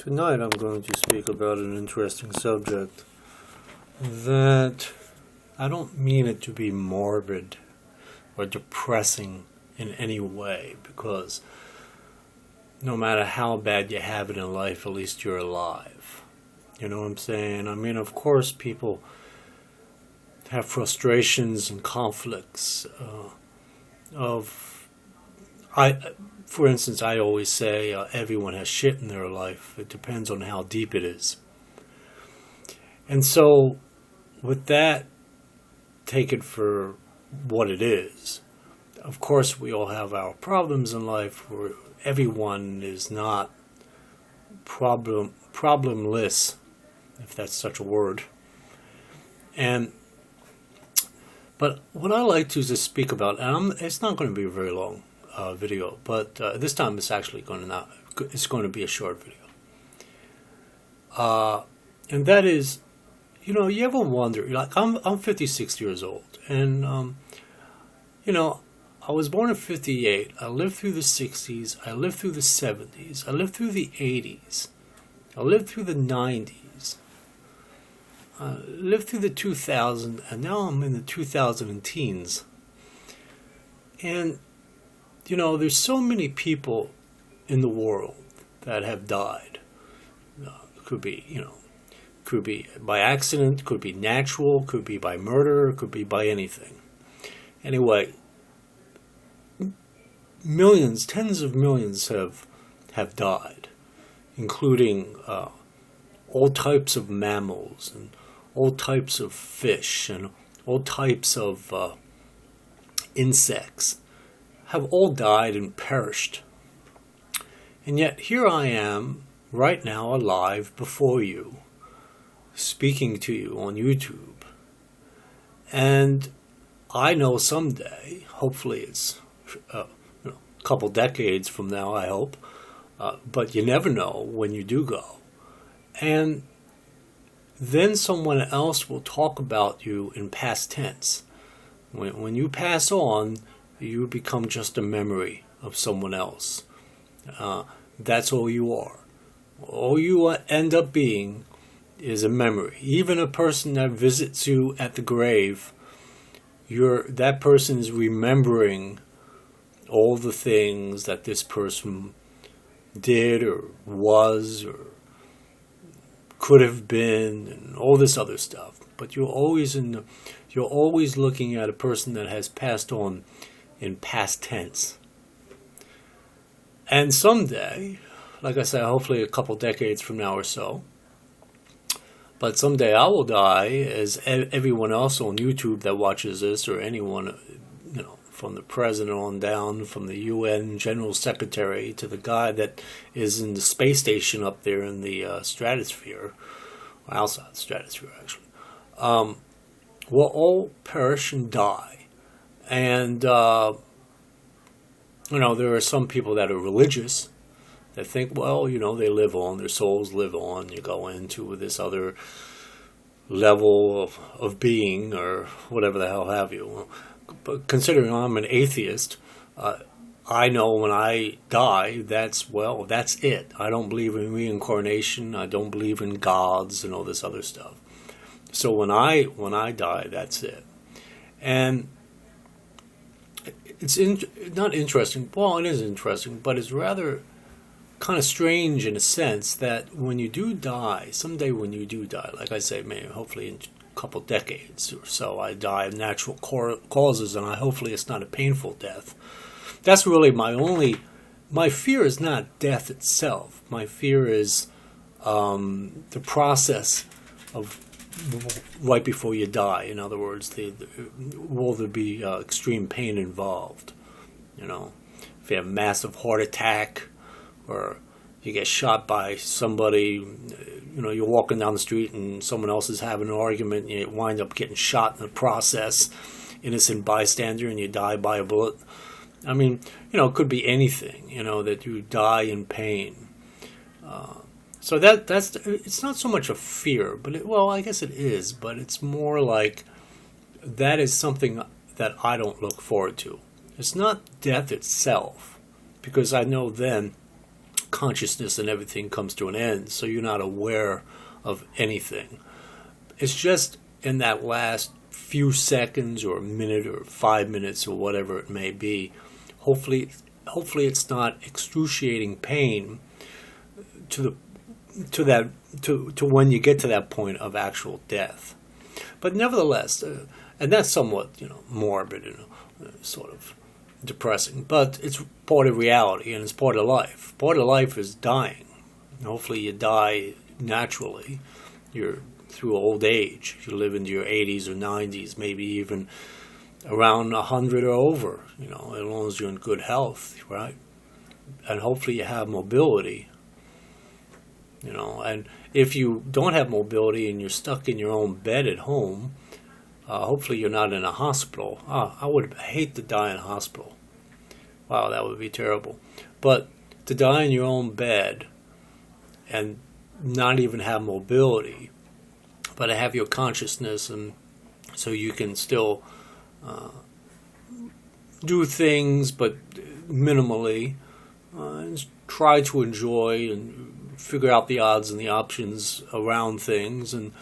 Tonight I'm going to speak about an interesting subject that I don't mean it to be morbid or depressing in any way, because no matter how bad you have it in life, at least you're alive. You know what I'm saying? I mean, of course, people have frustrations and conflicts for instance, I always say everyone has shit in their life. It depends on how deep it is. And so, with that, take it for what it is. Of course, we all have our problems in life. Where everyone is not problemless, if that's such a word. But what I like to just speak about, and it's not going to be a very long video, but this time it's actually going to be a short video. And that is, you ever wonder, like I'm 56 years old, and I was born in 58. I lived through the 60s. I lived through the 70s. I lived through the 80s. I lived through the 90s. I lived through the 2000s, and now I'm in the 2000 teens. And there's so many people in the world that have died. Could be by accident, could be natural, could be by murder, could be by anything. Anyway, millions, tens of millions have died, including all types of mammals and all types of fish and all types of insects. Have all died and perished. And yet here I am, right now, alive before you, speaking to you on YouTube. And I know someday, hopefully it's a couple decades from now, I hope, but you never know when you do go. And then someone else will talk about you in past tense. When you pass on, you become just a memory of someone else. That's all you are. All you end up being is a memory. Even a person that visits you at the grave, that person is remembering all the things that this person did or was or could have been and all this other stuff. But you're always looking at a person that has passed on in past tense. And someday, like I said, hopefully a couple decades from now or so, but someday I will die as everyone else on YouTube that watches this, or anyone, from the president on down, from the UN General Secretary to the guy that is in the space station up there in the stratosphere, or outside the stratosphere actually, will all perish and die. And, there are some people that are religious that think, well, they live on, their souls live on. You go into this other level of being or whatever the hell have you. But considering I'm an atheist, I know when I die, that's it. I don't believe in reincarnation. I don't believe in gods and all this other stuff. So when I die, that's it. And it's not interesting. Well, it is interesting, but it's rather kind of strange in a sense that when you do die, someday when you do die, like I say, maybe hopefully in a couple decades or so, I die of natural causes, and hopefully it's not a painful death. That's really my fear is not death itself. My fear is the process of right before you die. In other words, will there be extreme pain involved? If you have a massive heart attack, or you get shot by somebody, you're walking down the street and someone else is having an argument, and you wind up getting shot in the process, innocent bystander, and you die by a bullet. I mean, it could be anything, that you die in pain. So that's it's not so much a fear, but I guess it is, but it's more like that is something that I don't look forward to. It's not death itself, because I know then consciousness and everything comes to an end, so you're not aware of anything. It's just in that last few seconds or a minute or 5 minutes or whatever it may be. Hopefully it's not excruciating pain to when you get to that point of actual death. But nevertheless, and that's somewhat morbid and sort of depressing, but it's part of reality and it's part of life. Part of life is dying. Hopefully you die naturally. You're through old age. You live into your 80s or 90s, maybe even around 100 or over, as long as you're in good health, right? And hopefully you have mobility, and if you don't have mobility and you're stuck in your own bed at home, hopefully you're not in a hospital. I would hate to die in a hospital. Wow, that would be terrible. But to die in your own bed and not even have mobility, but to have your consciousness, and so you can still do things, but minimally, and try to enjoy and figure out the odds and the options around things, and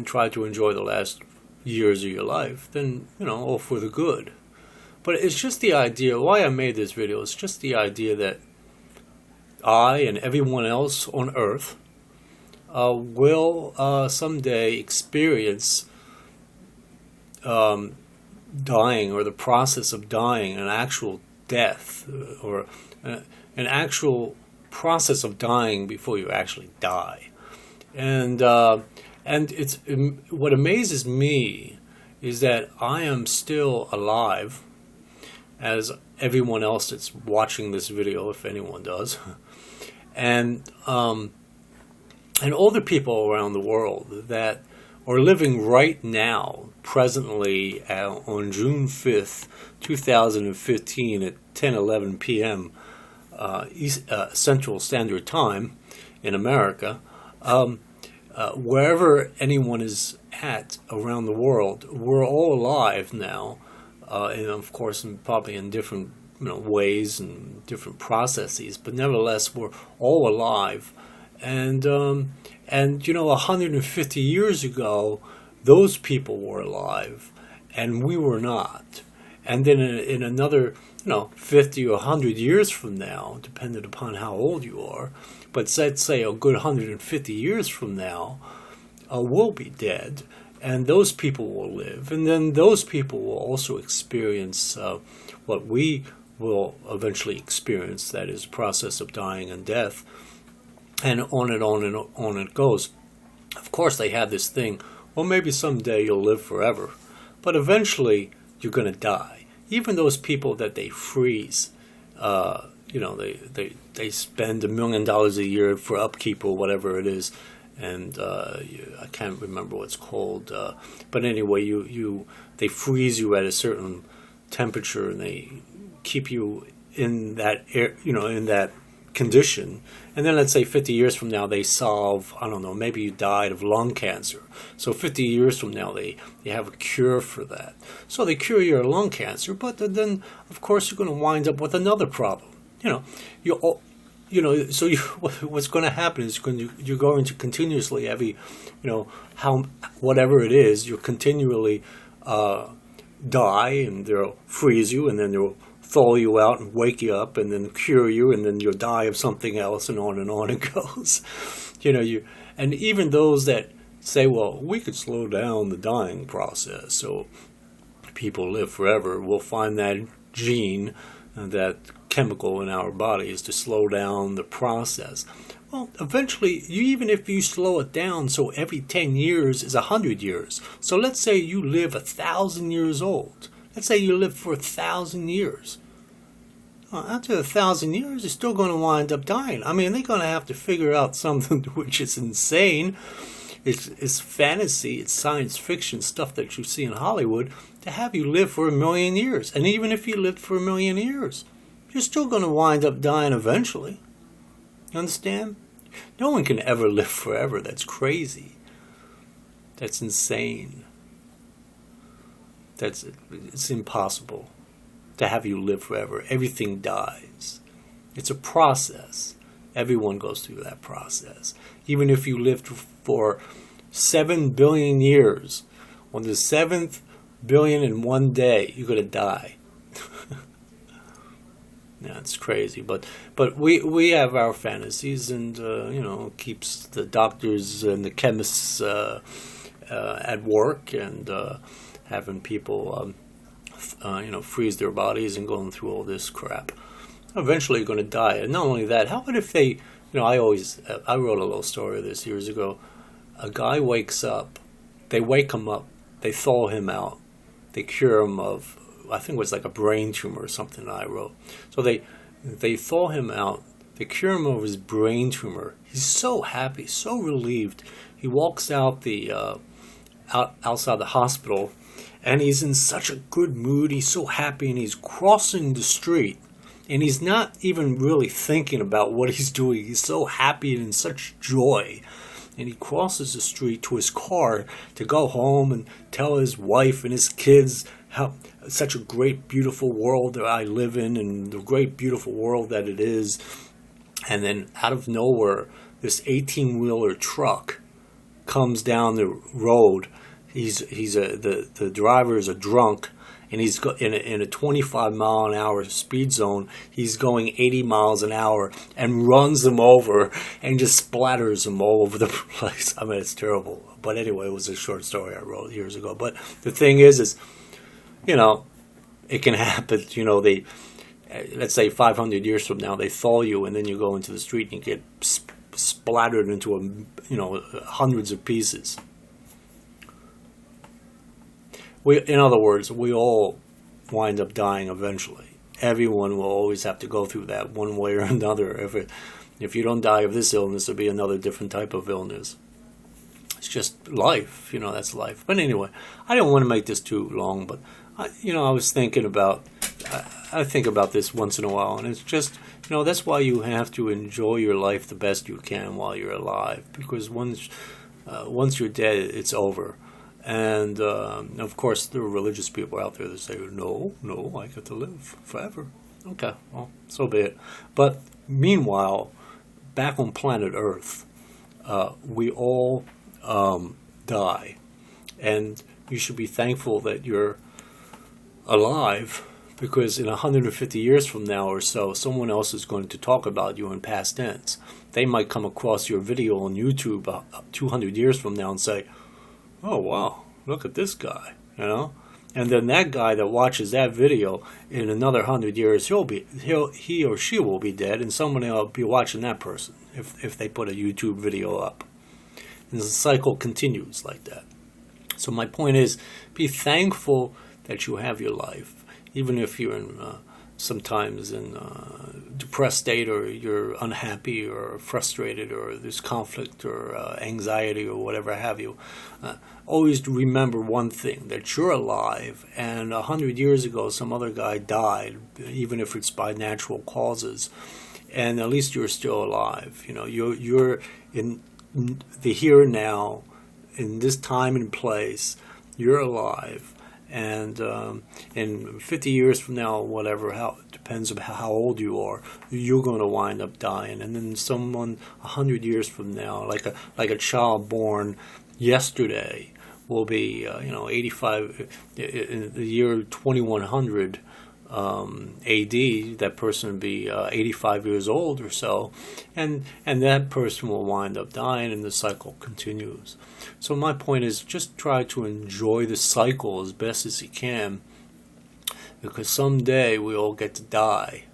try to enjoy the last years of your life, then, all for the good. But it's just the idea, why I made this video, it's just the idea that I and everyone else on earth will someday experience dying, or the process of dying, an actual death, or an actual process of dying before you actually die. And it's what amazes me is that I am still alive, as everyone else that's watching this video, if anyone does, and all the people around the world that are living right now, presently, on June 5th, 2015 at 10:11 p.m. Central Standard Time in America, wherever anyone is at around the world, we're all alive now, and of course, probably in different ways and different processes, but nevertheless, we're all alive. And 150 years ago, those people were alive, and we were not. And then in another, 50 or 100 years from now, depending upon how old you are, but let's say a good 150 years from now, we'll be dead, and those people will live. And then those people will also experience what we will eventually experience, that is, process of dying and death. And on and on and on it goes. Of course, they have this thing, well, maybe someday you'll live forever. But eventually, you're going to die. Even those people that they freeze, they spend $1 million a year for upkeep or whatever it is. And I can't remember what it's called. But anyway, they freeze you at a certain temperature, and they keep you in that air, in that condition. And then let's say 50 years from now they solve, I don't know, maybe you died of lung cancer. So 50 years from now they have a cure for that. So they cure your lung cancer, but then of course you're going to wind up with another problem. What's going to happen is you're going to continuously whatever it is, you'll continually die, and they'll freeze you, and then they'll thaw you out and wake you up, and then cure you, and then you'll die of something else, and on it goes. And even those that say, well, we could slow down the dying process so people live forever, will find that gene, that chemical in our bodies to slow down the process. Well, eventually, even if you slow it down, so every 10 years is 100 years. So let's say you live 1,000 years old. Let's say you live for 1,000 years. Well, after 1,000 years, you're still going to wind up dying. I mean, they're going to have to figure out something which is insane. It's fantasy, it's science fiction stuff that you see in Hollywood, to have you live for 1 million years. And even if you lived for 1 million years, you're still going to wind up dying eventually. You understand? No one can ever live forever. That's crazy. That's insane. It's impossible to have you live forever. Everything dies. It's a process. Everyone goes through that process. Even if you lived for 7 billion years, on the 7th billion in one day, you're going to die. Yeah, it's crazy, but we have our fantasies, and keeps the doctors and the chemists at work, and having people freeze their bodies and going through all this crap. Eventually, you're going to die. And not only that, how about if they, I wrote a little story of this years ago. A guy wakes up, they wake him up, they thaw him out, they cure him of, I think it was like a brain tumor or something that I wrote. So they thaw him out, they cure him of his brain tumor. He's so happy, so relieved. He walks out outside the hospital, and he's in such a good mood. He's so happy, and he's crossing the street, and he's not even really thinking about what he's doing. He's so happy and in such joy. And he crosses the street to his car to go home and tell his wife and his kids how such a great, beautiful world that I live in, and the great, beautiful world that it is. And then out of nowhere, this 18-wheeler truck comes down the road. The driver is a drunk, and he's in a 25-mile-an-hour speed zone. He's going 80 miles an hour and runs them over and just splatters them all over the place. I mean, it's terrible. But anyway, it was a short story I wrote years ago. But the thing is it can happen. They, let's say 500 years from now, they thaw you, and then you go into the street and you get splattered into hundreds of pieces. In other words, we all wind up dying eventually. Everyone will always have to go through that one way or another. If you don't die of this illness, it'll be another different type of illness. It's just life, that's life. But anyway, I don't want to make this too long, but I was thinking about, I think about this once in a while, and it's just, that's why you have to enjoy your life the best you can while you're alive, because once you're dead, it's over. And, of course, there are religious people out there that say, no, I get to live forever. Okay, well, so be it. But meanwhile, back on planet Earth, we all die. And you should be thankful that you're alive, because in 150 years from now or so, someone else is going to talk about you in past tense. They might come across your video on YouTube 200 years from now and say, oh, wow, look at this guy, And then that guy that watches that video in another 100 years, he or she will be dead, and someone else will be watching that person if they put a YouTube video up. And the cycle continues like that. So my point is, be thankful that you have your life, even if you're sometimes in a depressed state, or you're unhappy or frustrated, or there's conflict or anxiety or whatever have you. Always remember one thing, that you're alive, and 100 years ago some other guy died, even if it's by natural causes, and at least you're still alive. You're in the here and now, in this time and place. You're alive. And in 50 years from now, whatever, it depends on how old you are, you're going to wind up dying. And then someone 100 years from now, like a child born yesterday, will be 85 in the year 2100 AD. That person will be 85 years old or so, and that person will wind up dying, and the cycle continues. So my point is, just try to enjoy the cycle as best as you can, because someday we all get to die,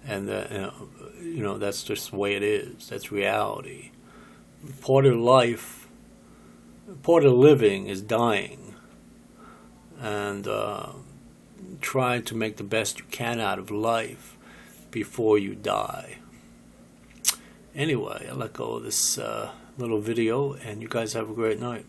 and that's just the way it is. That's reality. Part of life, part of living is dying, and try to make the best you can out of life before you die. Anyway, I let go of this little video, and you guys have a great night.